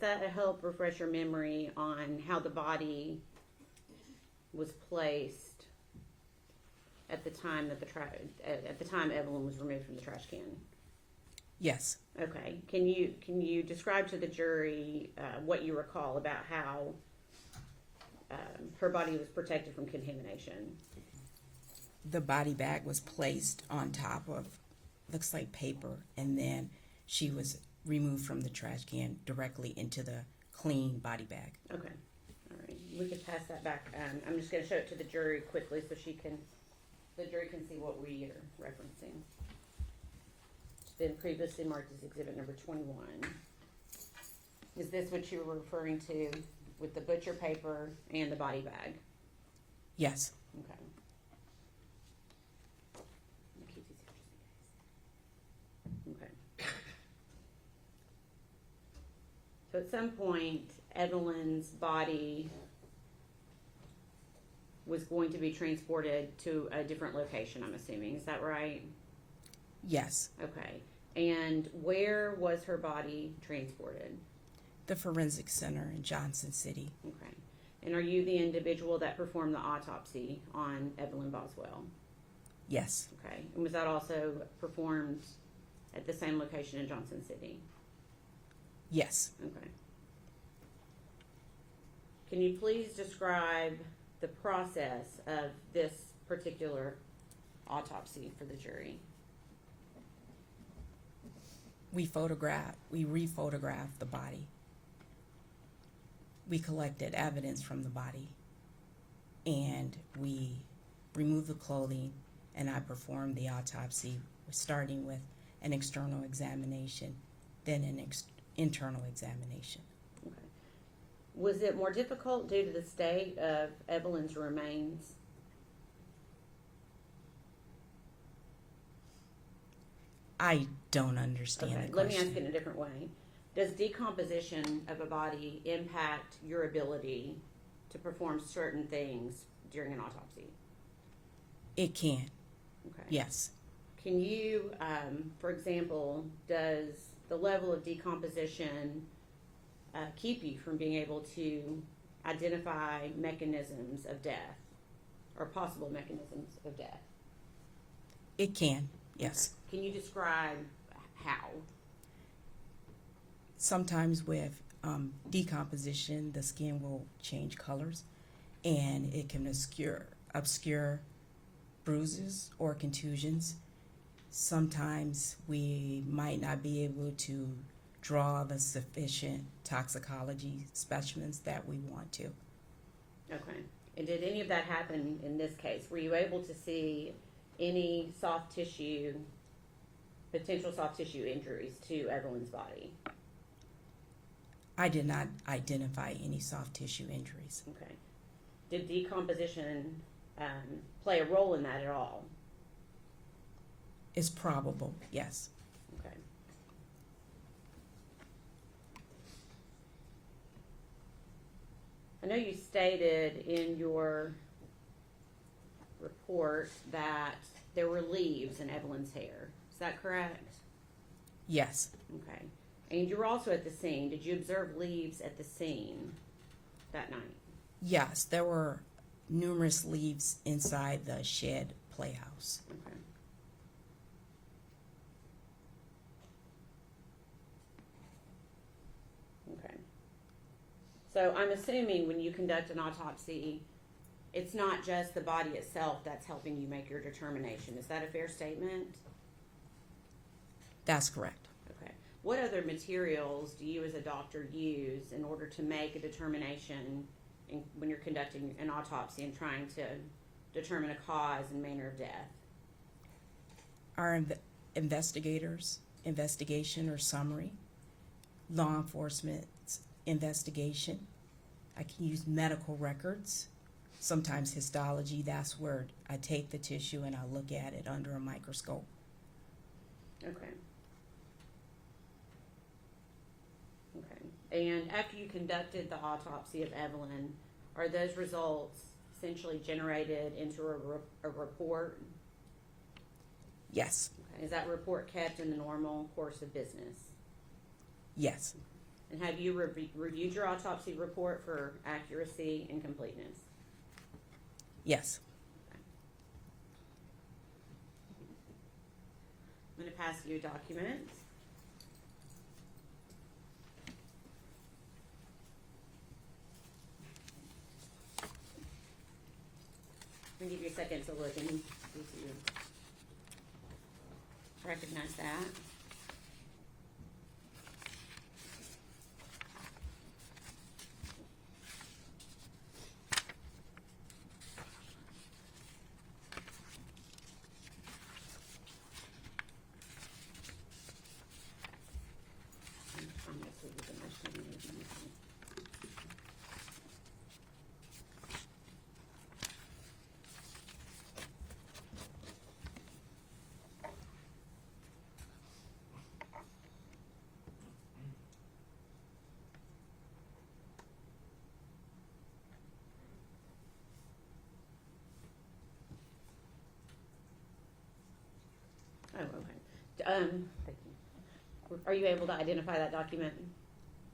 that help refresh your memory on how the body was placed at the time that at the time Evelyn was removed from the trash can? Yes. Okay. Can you describe to the jury what you recall about how her body was protected from contamination? The body bag was placed on top of, looks like paper, and then she was removed from the trash can directly into the clean body bag. Okay. All right. We could pass that back. I'm just going to show it to the jury quickly so the jury can see what we are referencing. It's been previously marked as exhibit number 21. Is this what you were referring to with the butcher paper and the body bag? Yes. Okay. Okay. So at some point, Evelyn's body was going to be transported to a different location, I'm assuming. Is that right? Yes. Okay. And where was her body transported? The Forensic Center in Johnson City. Okay. And are you the individual that performed the autopsy on Evelyn Boswell? Yes. Okay. And was that also performed at the same location in Johnson City? Yes. Okay. Can you please describe the process of this particular autopsy for the jury? We re-photographed the body. We collected evidence from the body, and we removed the clothing, and I performed the autopsy, starting with an external examination, then an internal examination. Okay. Was it more difficult due to the state of Evelyn's remains? I don't understand the question. Let me ask it in a different way. Does decomposition of a body impact your ability to perform certain things during an autopsy? It can. Okay. Yes. Can you, for example, does the level of decomposition keep you from being able to identify mechanisms of death or possible mechanisms of death? It can, yes. Can you describe how? Sometimes with decomposition, the skin will change colors, and it can obscure bruises or contusions. Sometimes we might not be able to draw the sufficient toxicology specimens that we want to. Okay. And did any of that happen in this case? Were you able to see any potential soft tissue injuries to Evelyn's body? I did not identify any soft tissue injuries. Okay. Did decomposition play a role in that at all? It's probable, yes. Okay. I know you stated in your report that there were leaves in Evelyn's hair. Is that correct? Yes. Okay. And you were also at the scene. Did you observe leaves at the scene that night? Yes, there were numerous leaves inside the shed playhouse. Okay. Okay. So I'm assuming when you conduct an autopsy, it's not just the body itself that's helping you make your determination. Is that a fair statement? That's correct. Okay. What other materials do you as a doctor use in order to make a determination when you're conducting an autopsy and trying to determine a cause and manner of death? Our investigation or summary, law enforcement's investigation. I can use medical records, sometimes histology. That's where I take the tissue and I look at it under a microscope. Okay. Okay. And after you conducted the autopsy of Evelyn, are those results essentially generated into a report? Yes. Okay. Is that report kept in the normal course of business? Yes. And have you reviewed your autopsy report for accuracy and completeness? Yes. I'm going to pass you documents. I'm going to give you a second to look and see if you recognize that. Oh, okay. Thank you. Are you able to identify that document?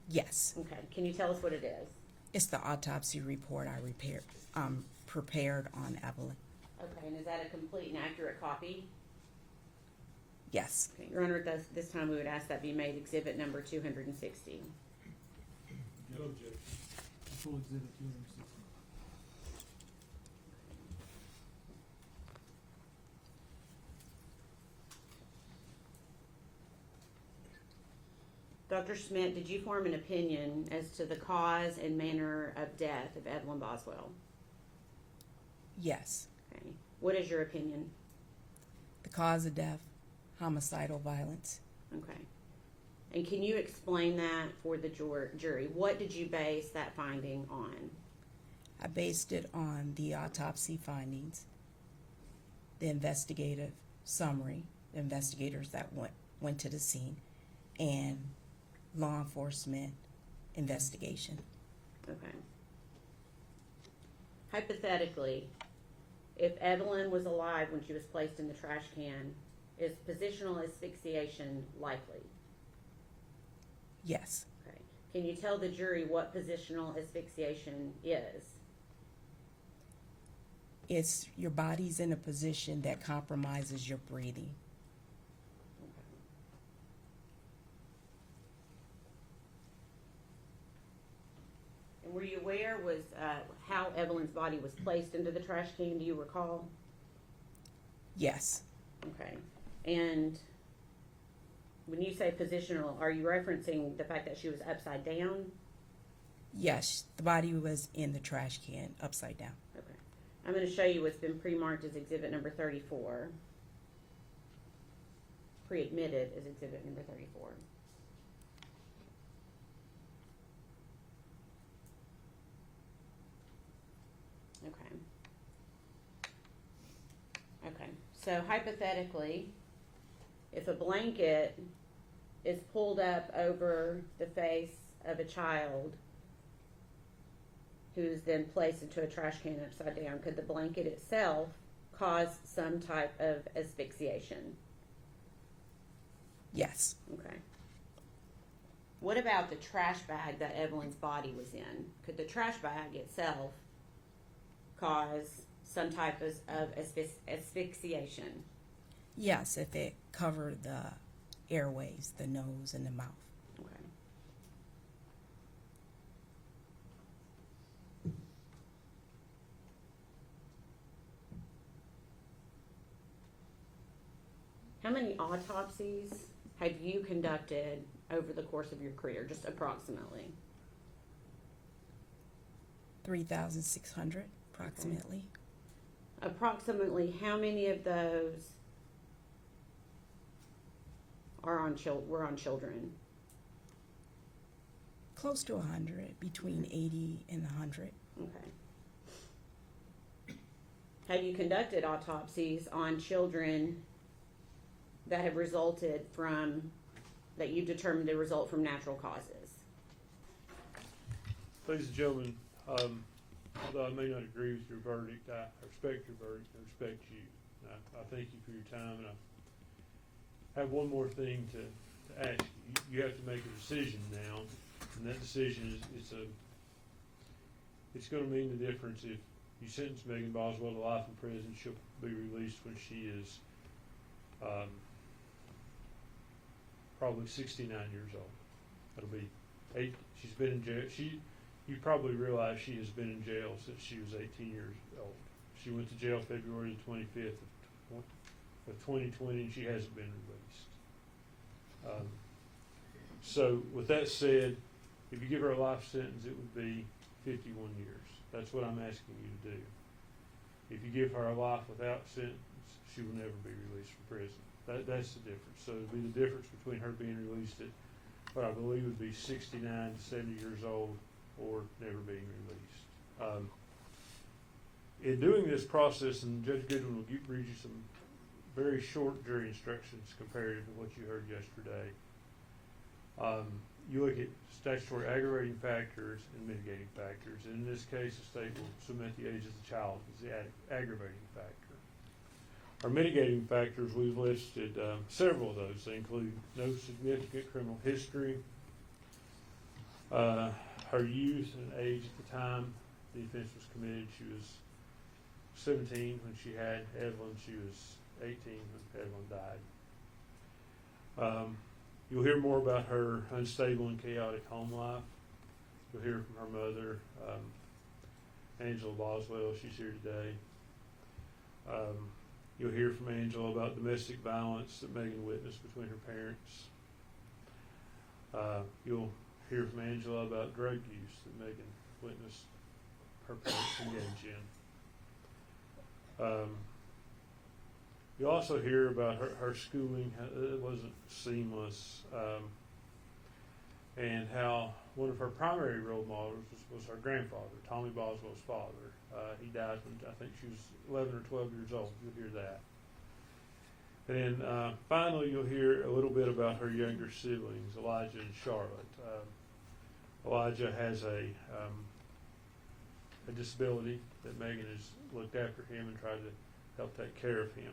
Yes. Okay. Can you tell us what it is? It's the autopsy report I prepared on Evelyn. Okay, and is that a complete and accurate copy? Yes. Okay, Your Honor, this time we would ask that be made exhibit number 260. No objection. Full exhibit 260. Dr. Schmidt, did you form an opinion as to the cause and manner of death of Evelyn Boswell? Yes. Okay. What is your opinion? The cause of death, homicidal violence. Okay. And can you explain that for the jury? What did you base that finding on? I based it on the autopsy findings, the investigative summary, the investigators that went to the scene, and law enforcement investigation. Okay. Hypothetically, if Evelyn was alive when she was placed in the trash can, is positional asphyxiation likely? Yes. Okay. Can you tell the jury what positional asphyxiation is? It's your body's in a position that compromises your breathing. And were you aware was how Evelyn's body was placed into the trash can? Do you recall? Yes. Okay. And when you say positional, are you referencing the fact that she was upside down? Yes, the body was in the trash can, upside down. Okay. I'm going to show you what's been pre-marked as exhibit number 34. Pre-admitted as exhibit number 34. Okay. Okay. So hypothetically, if a blanket is pulled up over the face of a child who's then placed into a trash can upside down, could the blanket itself cause some type of asphyxiation? Yes. Okay. What about the trash bag that Evelyn's body was in? Could the trash bag itself cause some type of asphyxiation? Yes, if it covered the airways, the nose and the mouth. Okay. How many autopsies have you conducted over the course of your career, just approximately? 3,600 approximately. Approximately how many of those are were on children? Close to 100, between 80 and 100. Okay. Have you conducted autopsies on children that have resulted from, that you determined to result from natural causes? Ladies and gentlemen, although I may not agree with your verdict, I respect your verdict. I respect you. I thank you for your time, and I have one more thing to ask you. You have to make a decision now And that decision it's gonna mean the difference if you sentence Megan Boswell to life in prison. She'll be released when she is, probably 69 years old. That'll be she's been in jail, you probably realize she has been in jail since she was 18 years old. She went to jail February the 25th of 2020, and she hasn't been released. So with that said, if you give her a life sentence, it would be 51 years. That's what I'm asking you to do. If you give her a life without sentence, she will never be released from prison. That's the difference. So it'll be the difference between her being released at what I believe would be 69 to 70 years old, or never being released. In doing this process, and Judge Goodwin will read you some very short jury instructions comparative to what you heard yesterday. You look at statutory aggravating factors and mitigating factors. And in this case, the state will submit the age of the child as the aggravating factor. Our mitigating factors, we've listed several of those. They include no significant criminal history, her youth and age at the time the offense was committed. She was 17 when she had Evelyn. She was 18 when Evelyn died. You'll hear more about her unstable and chaotic home life. You'll hear from her mother, Angela Boswell. She's here today. You'll hear from Angela about domestic violence that Megan witnessed between her parents. You'll hear from Angela about drug use that Megan witnessed her parents engage in. You also hear about her schooling. It wasn't seamless, and how one of her primary role models was her grandfather, Tommy Boswell's father. He died when I think she was 11 or 12 years old. You'll hear that. And then finally, you'll hear a little bit about her younger siblings, Elijah and Charlotte. Elijah has a disability that Megan has looked after him and tried to help take care of him.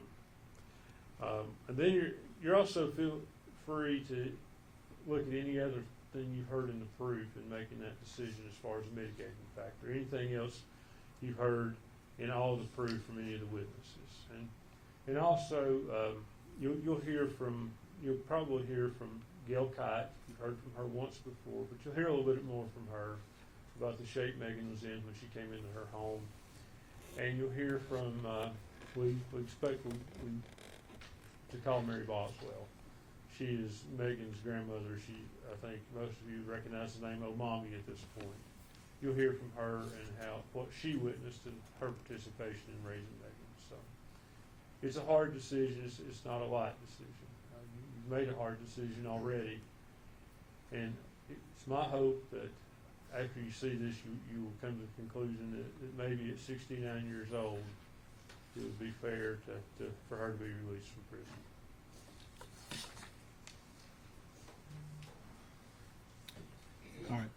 And then you're also feel free to look at any other thing you've heard in the proof in making that decision as far as a mitigating factor. Anything else you've heard in all the proof from any of the witnesses. And also you'll probably hear from Gail Kite. You've heard from her once before, but you'll hear a little bit more from her about the shape Megan was in when she came into her home. And you'll hear from we expect to call Mary Boswell. She is Megan's grandmother. I think most of you recognize the name Old Mommy at this point. You'll hear from her and what she witnessed and her participation in raising Megan. So it's a hard decision. It's not a light decision. You've made a hard decision already, and it's my hope that after you see this, you will come to the conclusion that maybe at 69 years old, it would be fair for her to be released from prison. All right.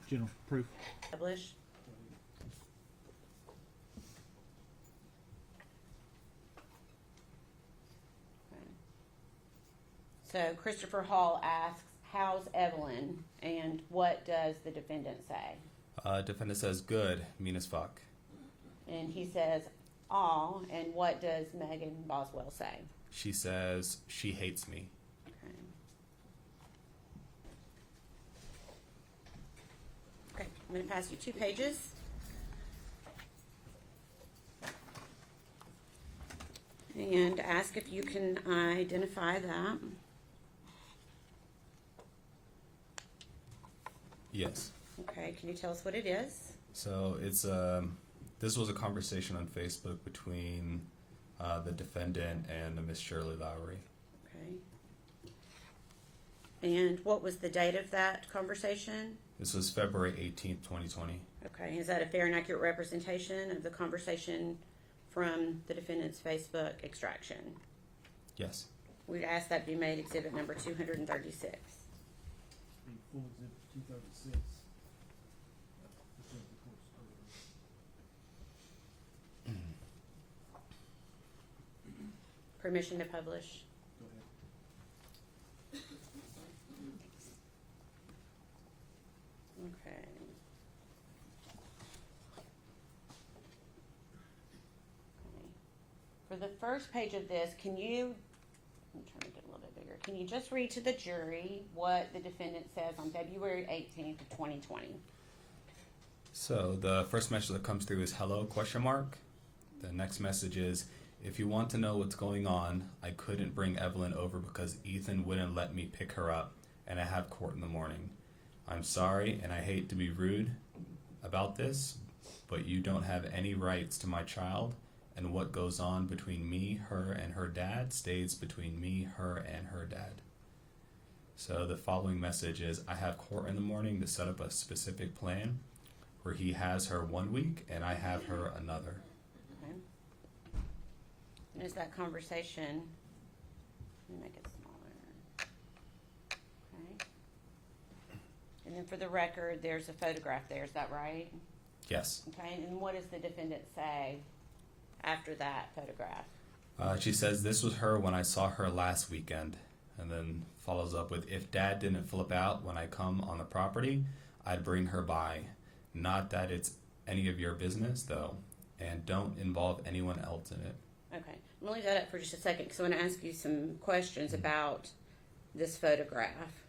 General proof. Publish. So Christopher Hall asks, how's Evelyn, and what does the defendant say? Defendant says good, mean as fuck. And he says, aw, and what does Megan Boswell say? She says she hates me. Okay, I'm going to pass you 2 pages. And ask if you can identify that. Yes. Okay, can you tell us what it is? So it's this was a conversation on Facebook between the defendant and Miss Shirley Lowry. Okay. And what was the date of that conversation? This was February 18th, 2020. Okay, is that a fair and accurate representation of the conversation from the defendant's Facebook extraction? Yes. We'd ask that be made exhibit number 236. Full exhibit 236. Permission to publish. Go ahead. Okay. For the first page of this, can you, I'm trying to get a little bit bigger, can you just read to the jury what the defendant says on February 18th of 2020? So the first message that comes through is hello ? The next message is, if you want to know what's going on, I couldn't bring Evelyn over because Ethan wouldn't let me pick her up, and I have court in the morning. I'm sorry, and I hate to be rude about this, but you don't have any rights to my child, and what goes on between me, her, and her dad stays between me, her, and her dad. So the following message is, I have court in the morning to set up a specific plan where he has her 1 week and I have her another. Okay. And is that conversation, let me make it smaller. Okay. And then for the record, there's a photograph there, is that right? Yes. Okay, and what does the defendant say after that photograph? She says, this was her when I saw her last weekend, and then follows up with, if Dad didn't flip out when I come on the property, I'd bring her by. Not that it's any of your business, though, and don't involve anyone else in it. Okay, I'm gonna leave that up for just a second because I want to ask you some questions about this photograph.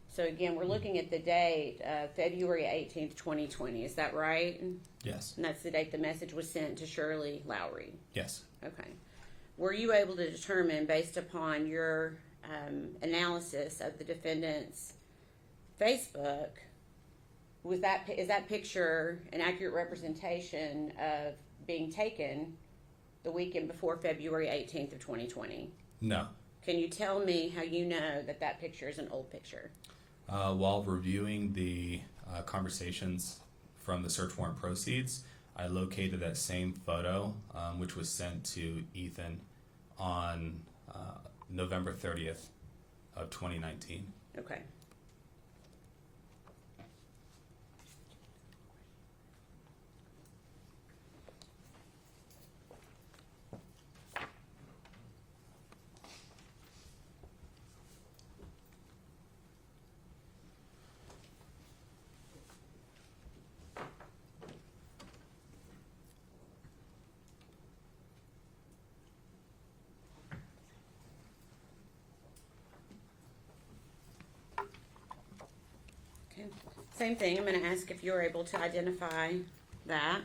So again, we're looking at the date, February 18th, 2020. Is that right? Yes. And that's the date the message was sent to Shirley Lowry. Yes. Okay. Were you able to determine, based upon your analysis of the defendant's Facebook, is that picture an accurate representation of being taken the weekend before February 18th of 2020? No. Can you tell me how you know that picture is an old picture? While reviewing the conversations from the search warrant proceeds, I located that same photo, which was sent to Ethan on November 30th of 2019. Okay. Okay. Same thing. I'm going to ask if you're able to identify that.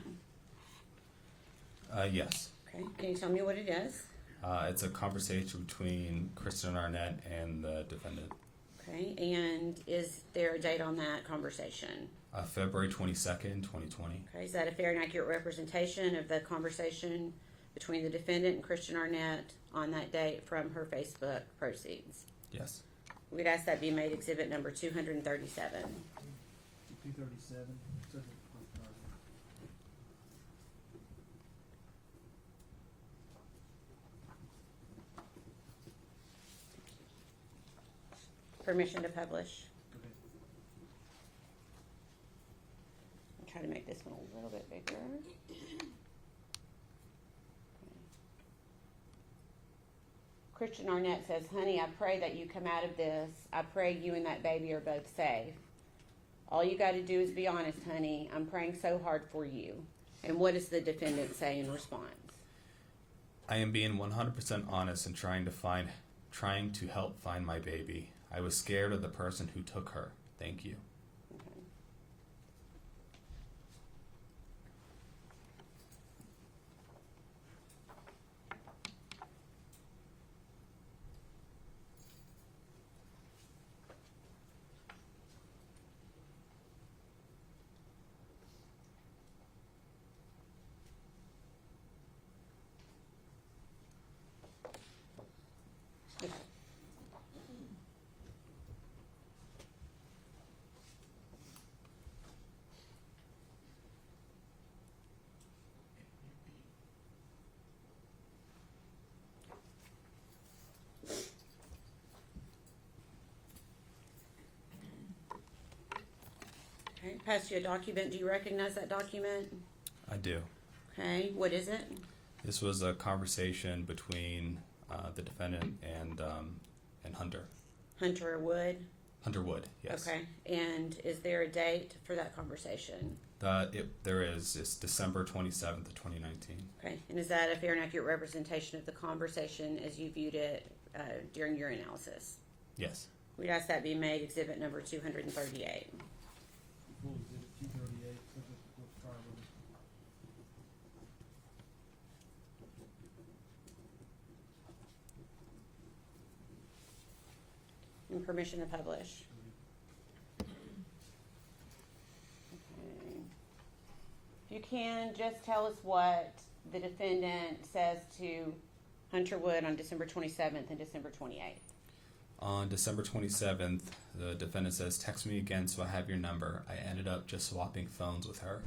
Yes. Okay. Can you tell me what it is? It's a conversation between Kristen Arnett and the defendant. Okay. And is there a date on that conversation? February 22nd, 2020. Okay. Is that a fair and accurate representation of the conversation between the defendant and Christian Arnett on that date from her Facebook proceeds? Yes. We'd ask that be made exhibit number 237. 237. Permission to publish. Okay. I'll try to make this one a little bit bigger. Christian Arnett says, honey, I pray that you come out of this. I pray you and that baby are both safe. All you got to do is be honest, honey. I'm praying so hard for you. And what does the defendant say in response? I am being 100% honest and trying to help find my baby. I was scared of the person who took her. Thank you. Okay. Okay. Okay, pass you a document. Do you recognize that document? I do. Okay, what is it? This was a conversation between the defendant and Hunter. Hunter Wood. Hunter Wood, yes. Okay, and is there a date for that conversation? There is. It's December 27th of 2019. Okay, and is that a fair and accurate representation of the conversation as you viewed it during your analysis? Yes. We'd ask that be made exhibit number 238. Full exhibit 238, subject to court's prior ruling. And permission to publish. Okay. If you can, just tell us what the defendant says to Hunter Wood on December 27th and December 28th. On December 27th, the defendant says, "Text me again so I have your number. I ended up just swapping phones with her."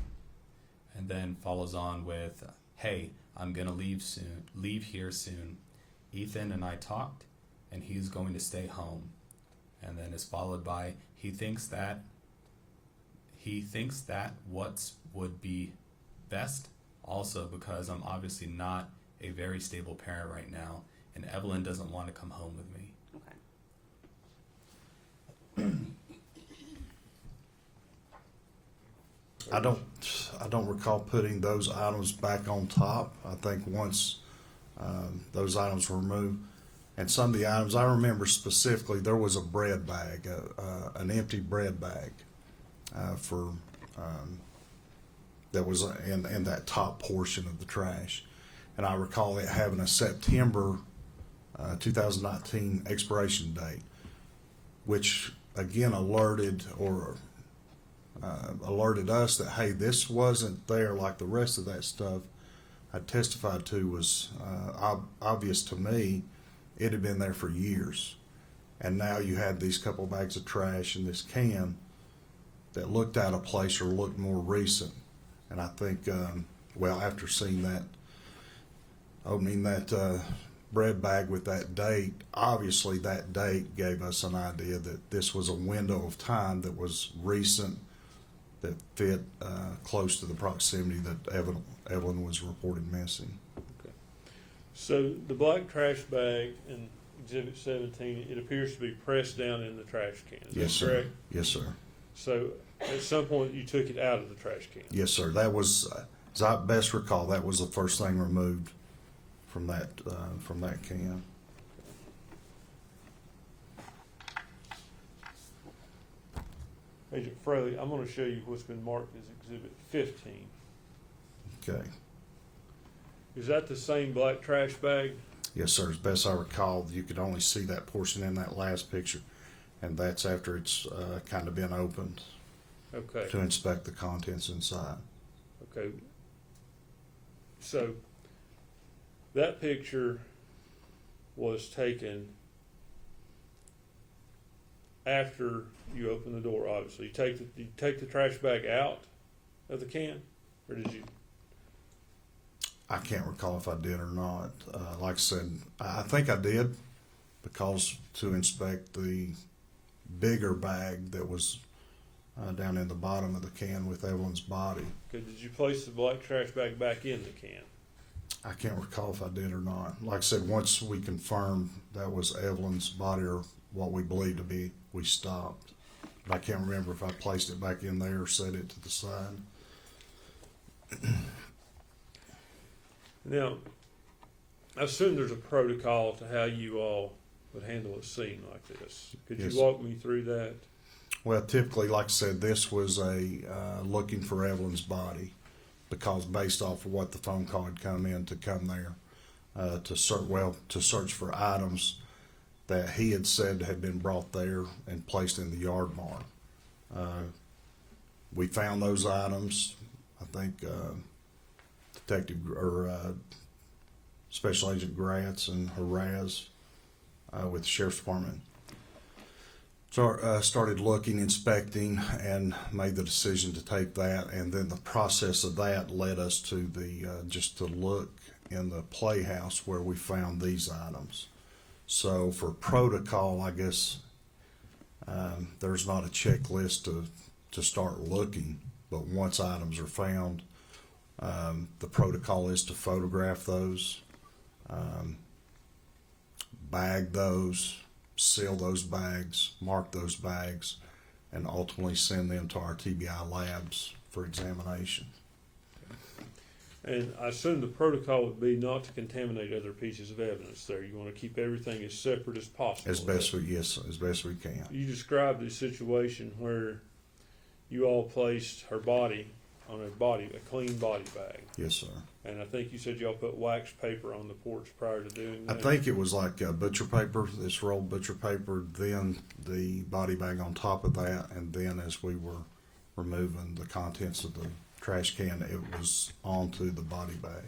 And then follows on with, "Hey, I'm going to leave here soon. Ethan and I talked, and he's going to stay home." And then is followed by, he thinks that what would be best, also because I'm obviously not a very stable parent right now, and Evelyn doesn't want to come home with me. Okay. I don't recall putting those items back on top. I think once those items were removed, and some of the items I remember specifically, there was a bread bag, an empty bread bag that was in that top portion of the trash, and I recall it having a September 2019 expiration date, which again alerted us that, hey, this wasn't there like the rest of that stuff I testified to was obvious to me. It had been there for years, and now you had these couple bags of trash and this can that looked out of place or looked more recent. And I think, after seeing that, opening that bread bag with that date, obviously that date gave us an idea that this was a window of time that was recent, that fit close to the proximity that Evelyn was reported missing. Okay. So the black trash bag in Exhibit 17, it appears to be pressed down in the trash can. Is Yes, that sir. correct? Yes, sir. So at some point you took it out of the trash can. Yes, sir. That was, as I best recall, that was the first thing removed from that can. Agent Fraley, I'm going to show you what's been marked as Exhibit 15. Okay. Is that the same black trash bag? Yes, sir. As best I recall, you could only see that portion in that last picture, and that's after it's kind of been opened Okay. to inspect the contents inside. Okay. So that picture was taken after you open the door, obviously. Did you take the trash bag out of the can, or did you? I can't recall if I did or not. Like I said, I think I did, because to inspect the bigger bag that was down in the bottom of the can with Evelyn's body. Okay, did you place the black trash bag back in the can? I can't recall if I did or not. Like I said, once we confirmed that was Evelyn's body, or what we believed to be, we stopped. But I can't remember if I placed it back in there or set it to the side. Now, I assume there's a protocol to how you all would handle a scene like this. Could Yes. you walk me through that? Well, typically, like I said, this was looking for Evelyn's body, because based off of what the phone call had come in to come there to search for items that he had said had been brought there and placed in the yard barn. We found those items. I think Special Agent Gratz and Haraz with the Sheriff's Department started looking, inspecting, and made the decision to take that. And then the process of that led us to just to look in the playhouse where we found these items. So for protocol, I guess there's not a checklist to start looking, but once items are found, the protocol is to photograph those, bag those, seal those bags, mark those bags, and ultimately send them to our TBI labs for examination. And I assume the protocol would be not to contaminate other pieces of evidence there. You want to keep everything as separate as possible. As best we can. You described a situation where you all placed her body on a clean body bag. Yes, sir. And I think you said y'all put wax paper on the porch prior to doing I that. think it was like butcher paper, this rolled butcher paper, then the body bag on top of that, and then as we were removing the contents of the trash can, it was onto the body bag.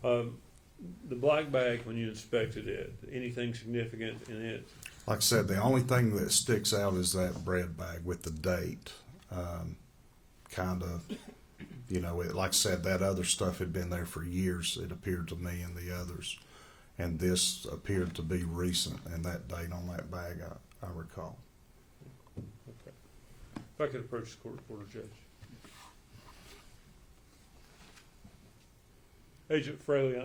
The black bag, when you inspected it, anything significant in it? Like I said, the only thing that sticks out is that bread bag with the date. Kind of, like I said, that other stuff had been there for years, it appeared to me, and the others. And this appeared to be recent, and that date on that bag, I recall. Okay. If I could approach the court reporter, Judge. Agent Fraley,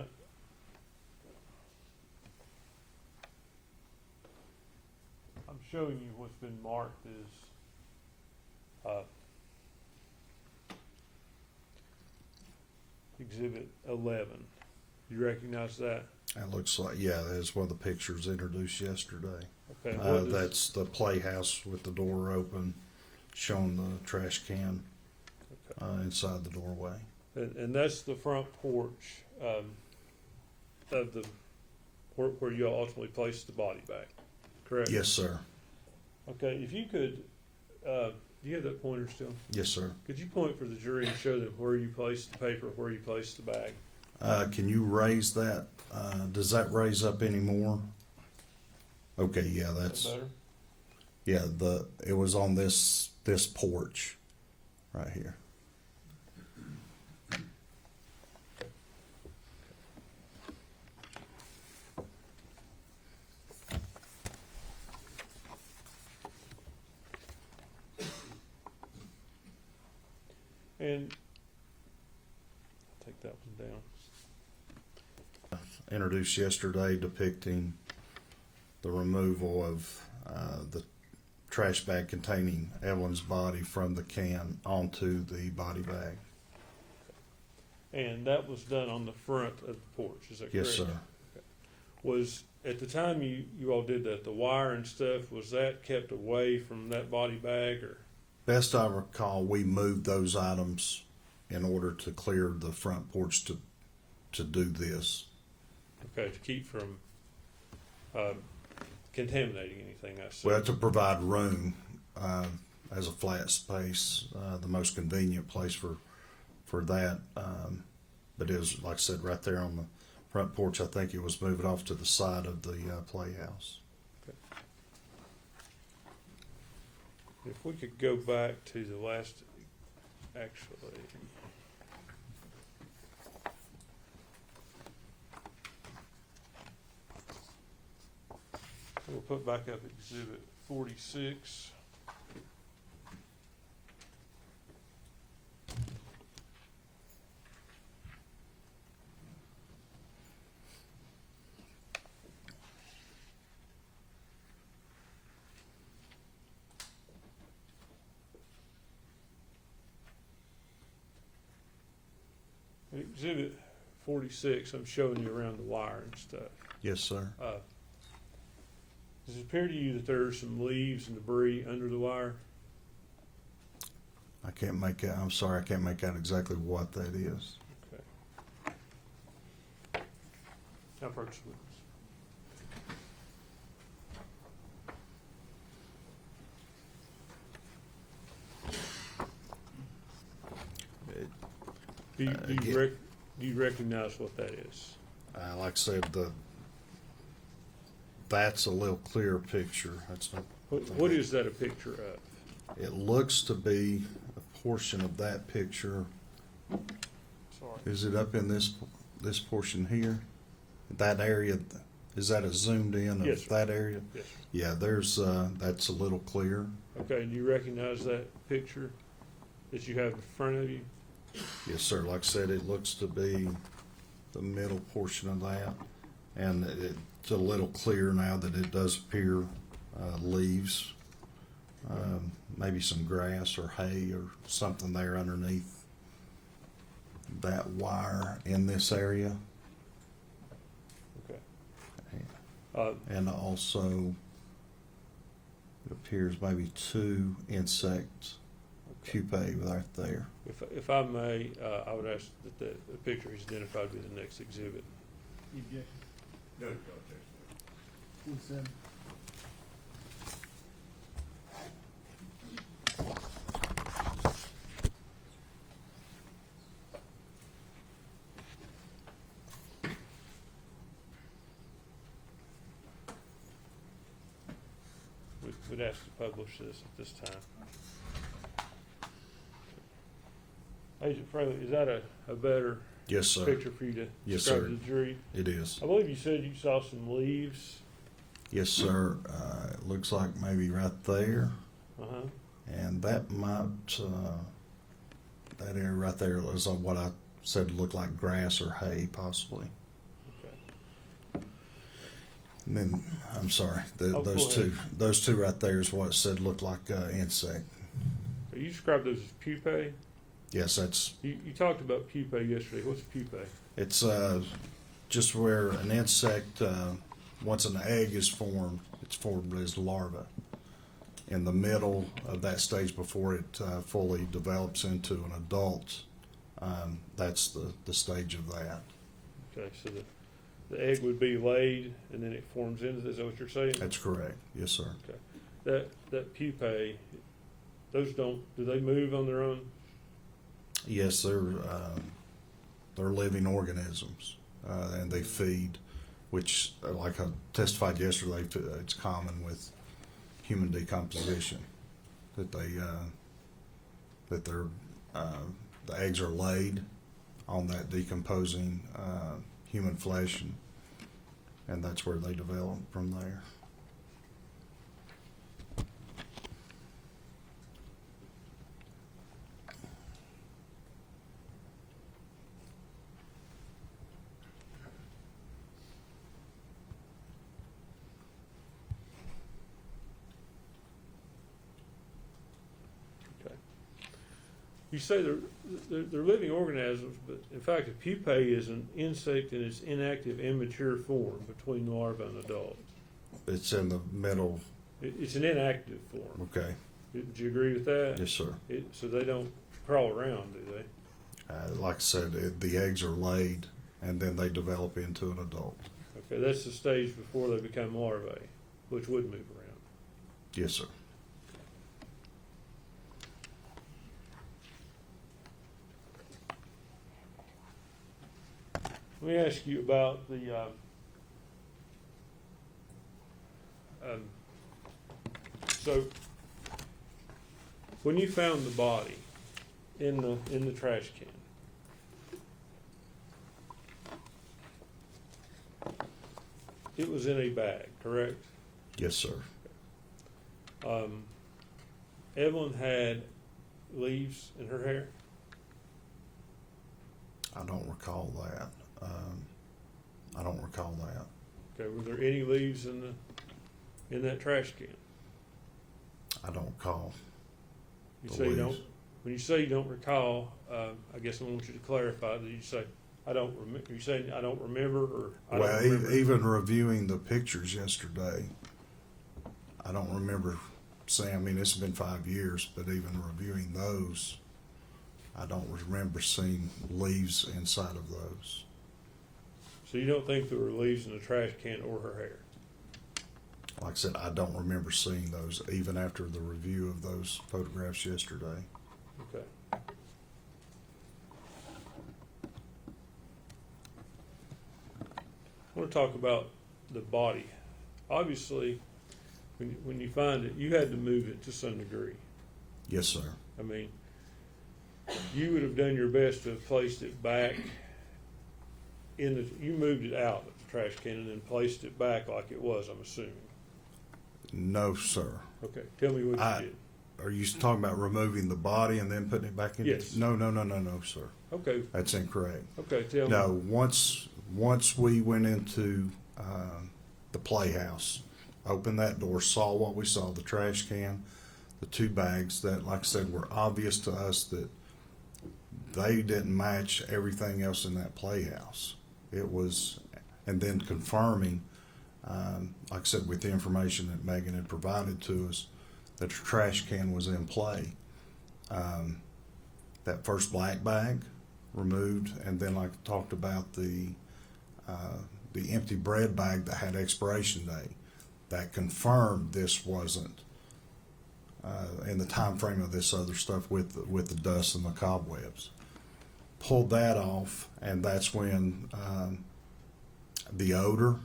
I'm showing you what's been marked as Exhibit 11. You recognize that? It looks like, yeah, that's one of the pictures introduced yesterday. Okay. What does- That's the playhouse with the door open, showing the trash can inside the doorway. and that's the front porch of the where you ultimately placed the body bag, correct? Yes, sir. Okay, if you could, do you have that pointer still? Yes, sir. Could you point for the jury and show them where you placed the paper, where you placed the bag? Can you raise that? Does that raise up anymore? Okay, yeah, Is that's, that better? yeah, it was on this porch right here. And I'll take that one down. Introduced yesterday depicting the removal of the trash bag containing Evelyn's body from the can onto the body bag. And that was done on the front of the porch, is that correct? Yes, sir. Was, at the time you all did that, the wire and stuff, was that kept away from that body bag, or? Best I recall, we moved those items in order to clear the front porch to do this. Okay, to keep from contaminating anything, I assume. Well, to provide room as a flat space, the most convenient place for that. But it was, like I said, right there on the front porch. I think it was moved off to the side of the playhouse. If we could go back to the last, actually. We'll put back up Exhibit 46. Exhibit 46, I'm showing you around the wire and stuff. Yes, sir. Does it appear to you that there are some leaves and debris under the wire? I can't make out. I'm sorry, I can't make out exactly what that is. Okay. Now approach the witness. Do you recognize what that is? Like I said, that's a little clearer picture. That's not. What is that a picture of? It looks to be a portion of that picture. Sorry. Is it up in this portion here? That area, is that a zoomed in of Yes, sir. that area? Yes, sir. Yeah, there's that's a little clear. Okay, and you recognize that picture that you have in front of you? Yes, sir. Like I said, it looks to be the middle portion of that, and it's a little clearer now that it does appear leaves, maybe some grass or hay or something there underneath that wire in this area. Okay. And also, it appears maybe 2 insect pupae right there. If I may, I would ask that the picture is identified be the next exhibit. You objection? No, no, 47. We'd ask to publish this at this time. Agent Fraley, is that a better Yes, sir. picture for you to Yes, describe sir. to the jury? It is. I believe you said you saw some leaves. Yes, sir. It looks like maybe right there. Uh-huh. And that might, that area right there was what I said looked like grass or hay, possibly. Okay. And then, I'm sorry, Oh, those two right there is what it said looked like insect. You described those as pupae. Yes, that's, You talked about pupae yesterday. What's pupae? it's just where an insect, once an egg is formed, it's formed as larva. In the middle of that stage before it fully develops into an adult, that's the stage of that. Okay, so the egg would be laid and then it forms into this. Is that what you're saying? That's correct. Yes, sir. Okay. That pupae, do they move on their own? Yes, they're living organisms, and they feed, which, like I testified yesterday, it's common with human decomposition that the eggs are laid on that decomposing human flesh, and that's where they develop from there. You say they're living organisms, but in fact, a pupae is an insect in its inactive, immature form between larva and adult. It's in the middle. It's an inactive form. Okay. Would you agree with that? Yes, sir. So they don't crawl around, do they? Like I said, the eggs are laid, and then they develop into an adult. Okay, that's the stage before they become larvae, which would move around. Yes, sir. Let me ask you about the so when you found the body in the trash can, it was in a bag, correct? Yes, sir. Evelyn had leaves in her hair. I don't recall that. I don't recall that. Okay, were there any leaves in that trash can? I don't recall. You the say you don't. leaves. When you say you don't recall, I guess I want you to clarify that you say I don't remember. You say I don't remember, or I Well, don't remember. even reviewing the pictures yesterday, I don't remember saying. I mean, it's been 5 years, but even reviewing those, I don't remember seeing leaves inside of those. So you don't think there were leaves in the trash can or her hair? Like I said, I don't remember seeing those even after the review of those photographs yesterday. Okay. I want to talk about the body. Obviously, when you find it, you had to move it to some degree. Yes, sir. I mean, you would have done your best to have placed it back you moved it out of the trash can and then placed it back like it was, I'm assuming. No, sir. Okay, tell me what you did. Are you talking about removing the body and then putting it back in? Yes. No, sir. Okay, That's incorrect. okay, tell me. No, once we went into the playhouse. Opened that door, saw what we saw, the trash can, the 2 bags that, like I said, were obvious to us that they didn't match everything else in that playhouse. It was, and then confirming, like I said, with the information that Megan had provided to us, that the trash can was in play. That first black bag removed, and then like I talked about the empty bread bag that had expiration date. That confirmed this wasn't in the time frame of this other stuff with the dust and the cobwebs. Pulled that off, and that's when the odor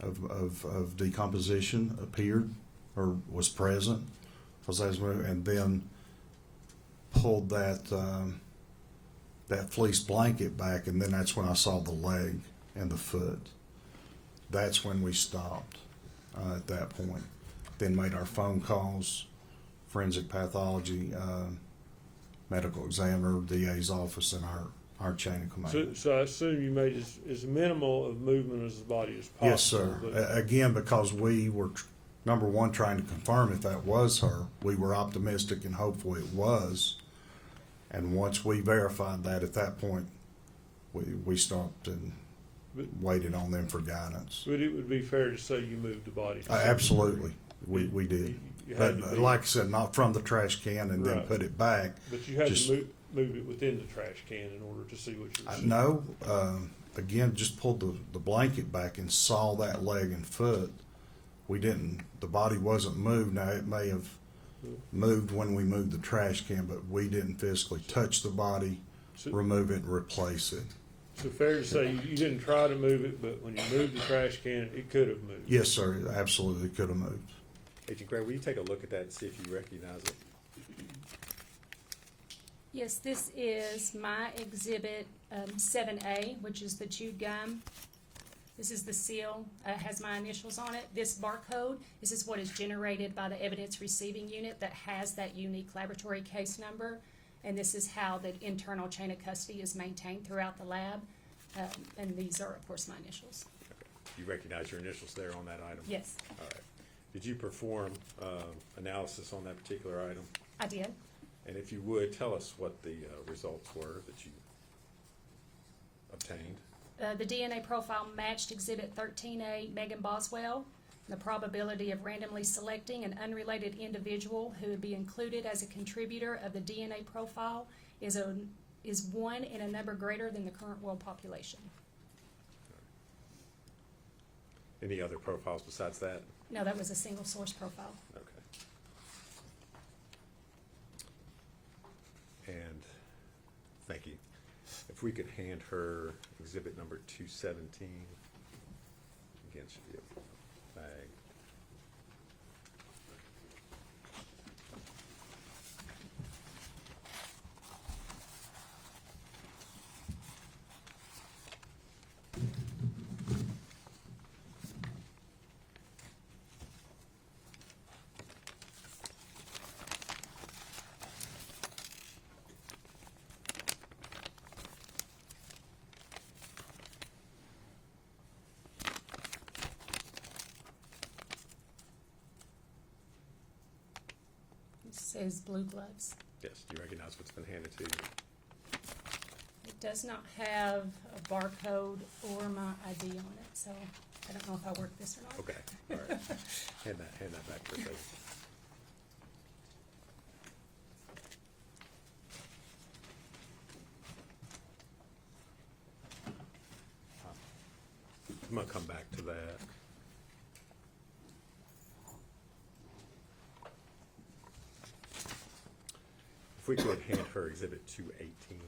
of decomposition appeared or was present, and then pulled that fleece blanket back, and then that's when I saw the leg and the foot. That's when we stopped at that point. Then made our phone calls, forensic pathology, medical examiner, DA's office, and our chain of command. So I assume you made as minimal of movement as the body as possible. Yes, sir. Again, because we were, number one, trying to confirm if that was her. We were optimistic and hopeful it was. And once we verified that, at that point, we stopped and waited on them for guidance. But it would be fair to say you moved the body. Absolutely, we did. You had But to be- like I said, not from the trash can and then Right. put it back. But you had just- to move it within the trash can in order to see what you were seeing. No, again, just pulled the blanket back and saw that leg and foot. We didn't, the body wasn't moved. Now, it may have moved when we moved the trash can, but we didn't physically touch the body, So- remove it, and replace it. So fair to say you didn't try to move it, but when you moved the trash can, it could have moved. Yes, sir, it absolutely could have moved. Agent Gray, will you take a look at that and see if you recognize it? Yes, this is my exhibit 7A, which is the chewed gum. This is the seal, has my initials on it. This barcode, this is what is generated by the evidence receiving unit that has that unique laboratory case number. And this is how the internal chain of custody is maintained throughout the lab. And these are, of course, my initials. You recognize your initials there on that item? Yes, All right. Did you perform analysis on that particular item? I did. And if you would, tell us what the results were that you obtained. The DNA profile matched Exhibit 13A, Megan Boswell. The probability of randomly selecting an unrelated individual who would be included as a contributor of the DNA profile is 1 in a number greater than the current world population. Any other profiles besides that? No, that was a single source profile. Okay. And, thank you. If we could hand her exhibit number 217. Again, should be a bag. It says blue gloves. Yes, do you recognize what's been handed to you? It does not have a barcode or my ID on it, so I don't know if I work this or not. Okay, all right. Hand that back for a second. I'm gonna come back to that. If we could hand her exhibit 218.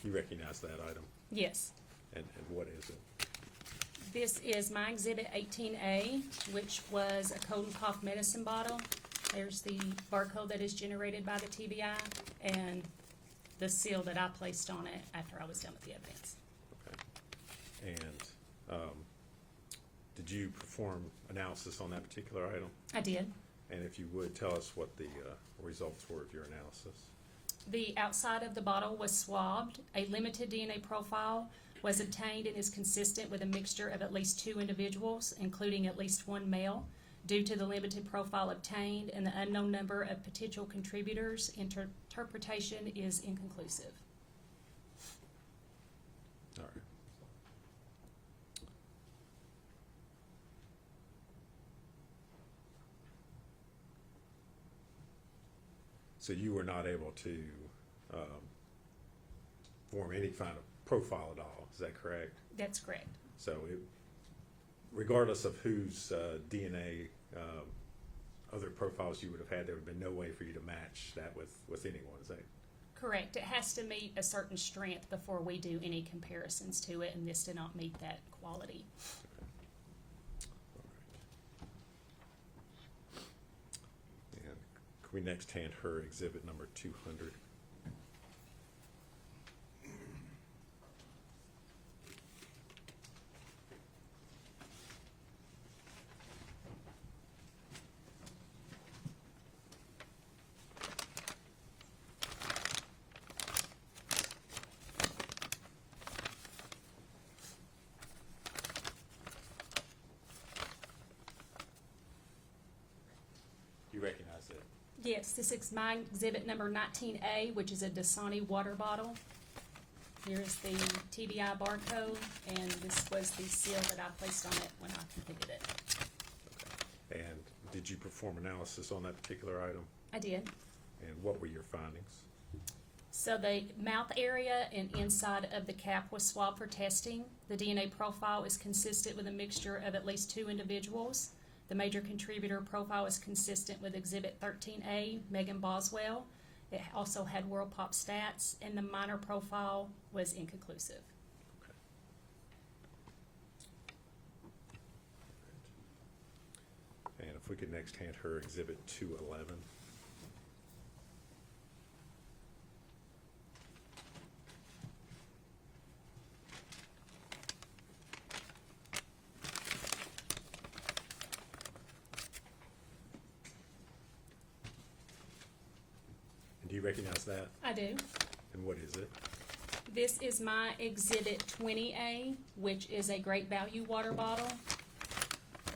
You recognize that item? Yes. And what is it? This is my exhibit 18A, which was a cold and cough medicine bottle. There's the barcode that is generated by the TBI and the seal that I placed on it after I was done with the evidence. Okay. And did you perform analysis on that particular item? I did. And if you would, tell us what the results were of your analysis. The outside of the bottle was swabbed. A limited DNA profile was obtained and is consistent with a mixture of at least 2 individuals, including at least 1 male. Due to the limited profile obtained and the unknown number of potential contributors, interpretation is inconclusive. All right. So you were not able to form any kind of profile at all, is that correct? That's correct. So regardless of whose DNA, other profiles you would have had, there would have been no way for you to match that with anyone, is that? Correct. It has to meet a certain strength before we do any comparisons to it, and this did not meet that quality. And can we next hand her exhibit number 200? You recognize it? Yes, this is my exhibit number 19A, which is a Dasani water bottle. Here's the TBI barcode, and this was the seal that I placed on it when I completed it. Okay. And did you perform analysis on that particular item? I did. And what were your findings? So the mouth area and inside of the cap was swabbed for testing. The DNA profile is consistent with a mixture of at least 2 individuals. The major contributor profile is consistent with Exhibit 13A, Megan Boswell. It also had World Pop stats, and the minor profile was inconclusive. And if we could next hand her Exhibit 211. And do you recognize that? I do. And what is it? This is my Exhibit 20A, which is a great value water bottle.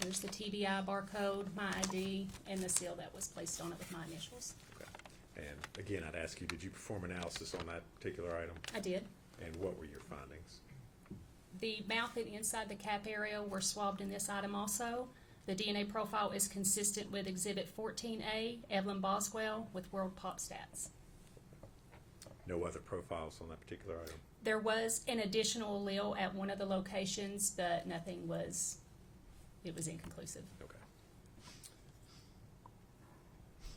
There's the TBI barcode, my ID, and the seal that was placed on it with my initials. Okay. And again, I'd ask you, did you perform analysis on that particular item? I did. And what were your findings? The mouth and inside the cap area were swabbed in this item also. The DNA profile is consistent with Exhibit 14A, Evelyn Boswell, with World Pop stats. No other profiles on that particular item? There was an additional allele at one of the locations, but it was inconclusive. Okay.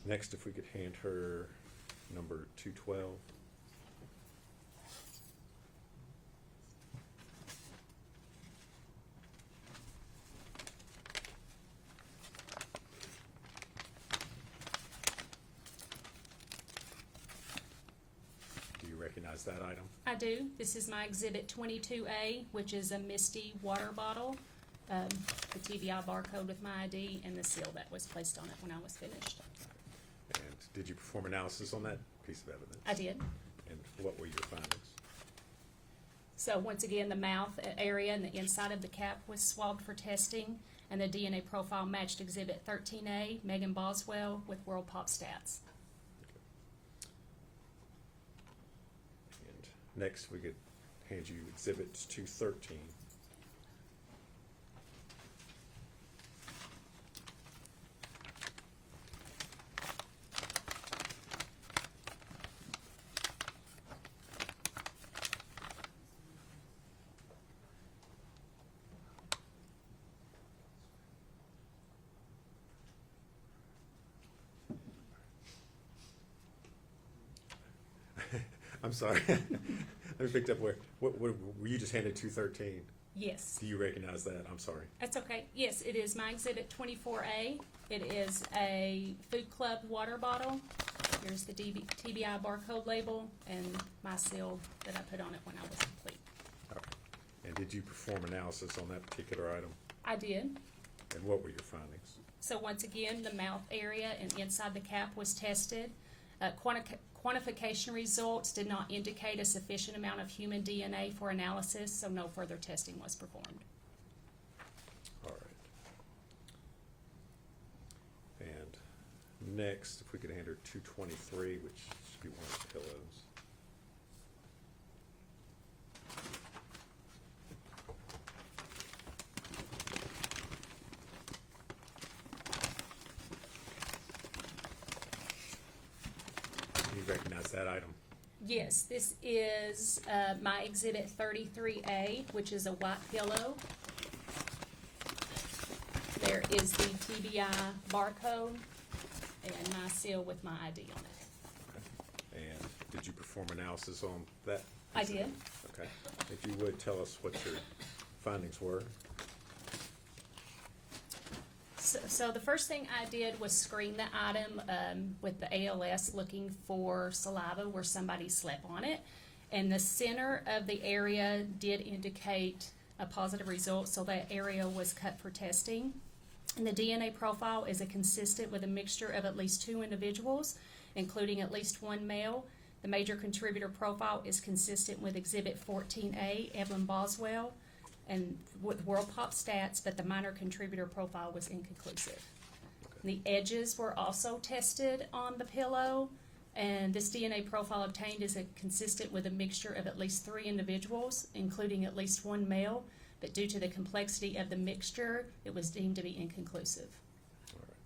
Next, if we could hand her number 212. Do you recognize that item? I do. This is my Exhibit 22A, which is a Misty water bottle. The TBI barcode with my ID and the seal that was placed on it when I was finished. And did you perform analysis on that piece of evidence? I did. And what were your findings? So once again, the mouth area and the inside of the cap was swabbed for testing, and the DNA profile matched Exhibit 13A, Megan Boswell, with World Pop stats. And next, we could hand you Exhibits 213. I'm sorry. I picked up what were you just handed 213? Yes. Do you recognize that? I'm sorry. That's okay. Yes, it is my Exhibit 24A. It is a Food Club water bottle. Here's the TBI barcode label and my seal that I put on it when I was complete. All right. And did you perform analysis on that particular item? I did. And what were your findings? So once again, the mouth area and inside the cap was tested. Quantification results did not indicate a sufficient amount of human DNA for analysis, so no further testing was performed. All right. And next, if we could enter 223, which should be one of the pillows. Do you recognize that item? Yes, this is my exhibit 33A, which is a white pillow. There is the TBI barcode and my seal with my ID on it. And did you perform analysis on that? I did. Okay. If you would, tell us what your findings were. So the first thing I did was screen the item with the ALS, looking for saliva where somebody slept on it. And the center of the area did indicate a positive result, so that area was cut for testing. And the DNA profile is consistent with a mixture of at least 2 individuals, including at least 1 male. The major contributor profile is consistent with Exhibit 14A, Megan Boswell, and with World Pop stats, but the minor contributor profile was inconclusive. The edges were also tested on the pillow, and this DNA profile obtained is consistent with a mixture of at least 3 individuals, including at least 1 male, but due to the complexity of the mixture, it was deemed to be inconclusive. All right.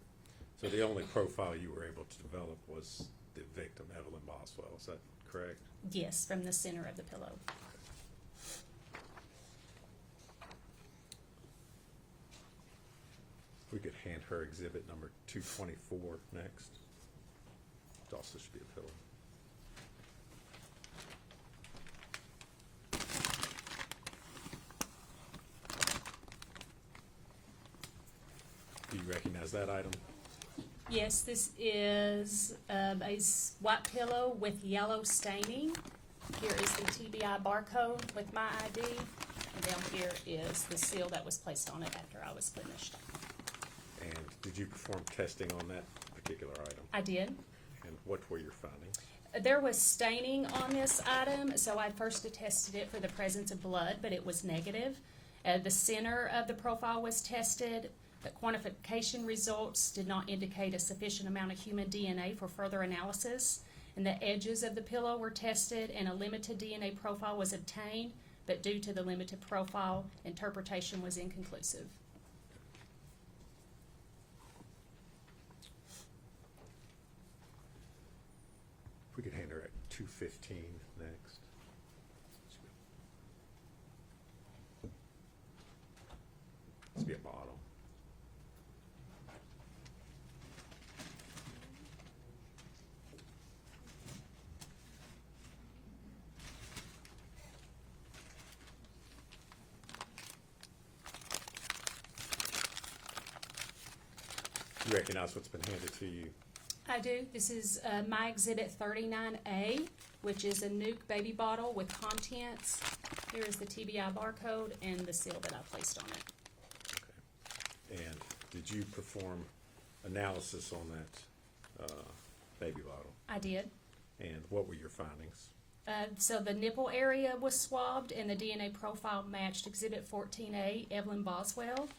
So the only profile you were able to develop was the victim, Evelyn Boswell. Is that correct? Yes, from the center of the pillow. If we could hand her exhibit number 224 next. It also should be a pillow. Do you recognize that item? Yes, this is a white pillow with yellow staining. Here is the TBI barcode with my ID, and down here is the seal that was placed on it after I was finished. And did you perform testing on that particular item? I did. And what were your findings? There was staining on this item, so I first tested it for the presence of blood, but it was negative. The center of the profile was tested. The quantification results did not indicate a sufficient amount of human DNA for further analysis. And the edges of the pillow were tested, and a limited DNA profile was obtained, but due to the limited profile, interpretation was inconclusive. If we could hand her at 215 next. This be a bottle. You recognize what's been handed to you? I do. This is my exhibit 39A, which is a nuke baby bottle with contents. Here is the TBI barcode and the seal that I placed on it. Okay. And did you perform analysis on that baby bottle? I did. And what were your findings? So the nipple area was swabbed, and the DNA profile matched exhibit 14A, Evelyn Boswell.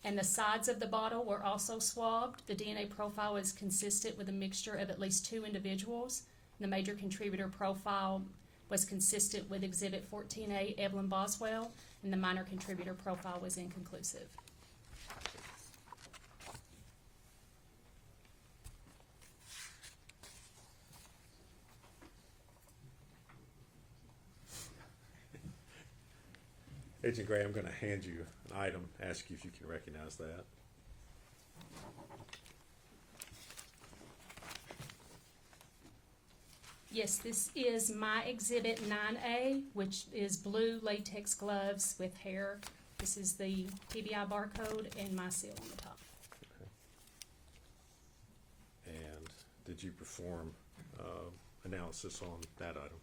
And the sides of the bottle were also swabbed. The DNA profile is consistent with a mixture of at least 2 individuals. The major contributor profile was consistent with exhibit 14A, Evelyn Boswell, and the minor contributor profile was inconclusive. Agent Gray, I'm going to hand you an item, ask you if you can recognize that. Yes, this is my exhibit 9A, which is blue latex gloves with hair. This is the TBI barcode and my seal on the top. Okay. And did you perform analysis on that item?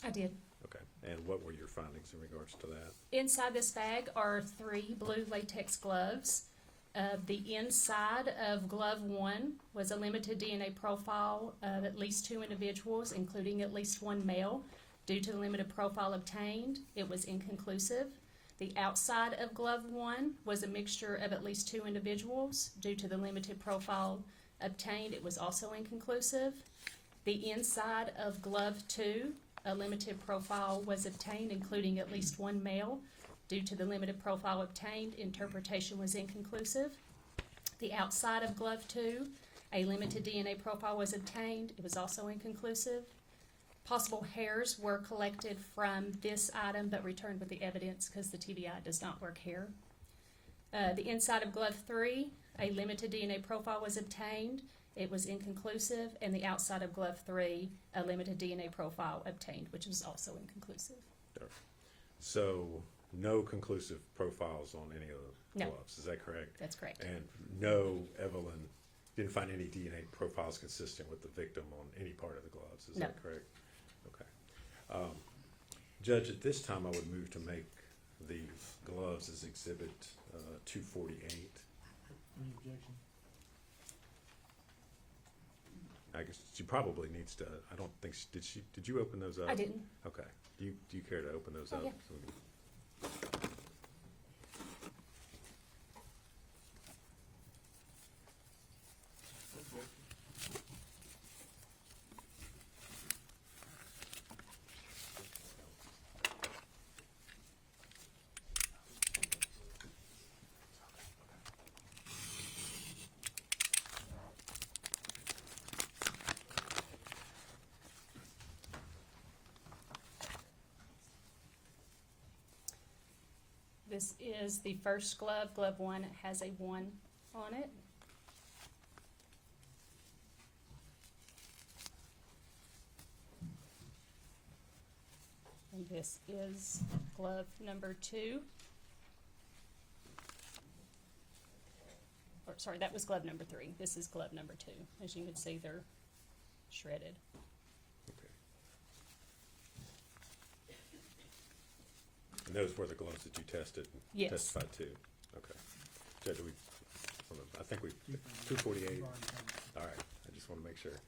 I did. Okay. And what were your findings in regards to that? Inside this bag are 3 blue latex gloves. The inside of glove 1 was a limited DNA profile of at least 2 individuals, including at least 1 male. Due to the limited profile obtained, it was inconclusive. The outside of glove 1 was a mixture of at least 2 individuals. Due to the limited profile obtained, it was also inconclusive. The inside of glove 2, a limited profile was obtained, including at least 1 male. Due to the limited profile obtained, interpretation was inconclusive. The outside of glove 2, a limited DNA profile was obtained. It was also inconclusive. Possible hairs were collected from this item but returned with the evidence because the TBI does not work hair. The inside of glove 3, a limited DNA profile was obtained. It was inconclusive. And the outside of glove 3, a limited DNA profile obtained, which was also inconclusive. So no conclusive profiles on any of the No. gloves, is that correct? That's correct. And no, Evelyn didn't find any DNA profiles consistent with the victim on any part of the gloves, is No. that correct? Okay. Judge, at this time I would move to make the gloves as exhibit 248. Any objection? I guess she probably needs to, I don't think, did you open those up? I didn't. Okay. Do you care to open those Oh, up? yeah. So we can- This is the first glove, glove 1. It has a 1 on it. And this is glove number 2. Or, sorry, that was glove number 3. This is glove number 2. As you can see, they're shredded. Okay. And those were the gloves that you tested and Yes. testified to? Okay. Judge, I think we, 248? You've already covered it. All right, I just want to make sure.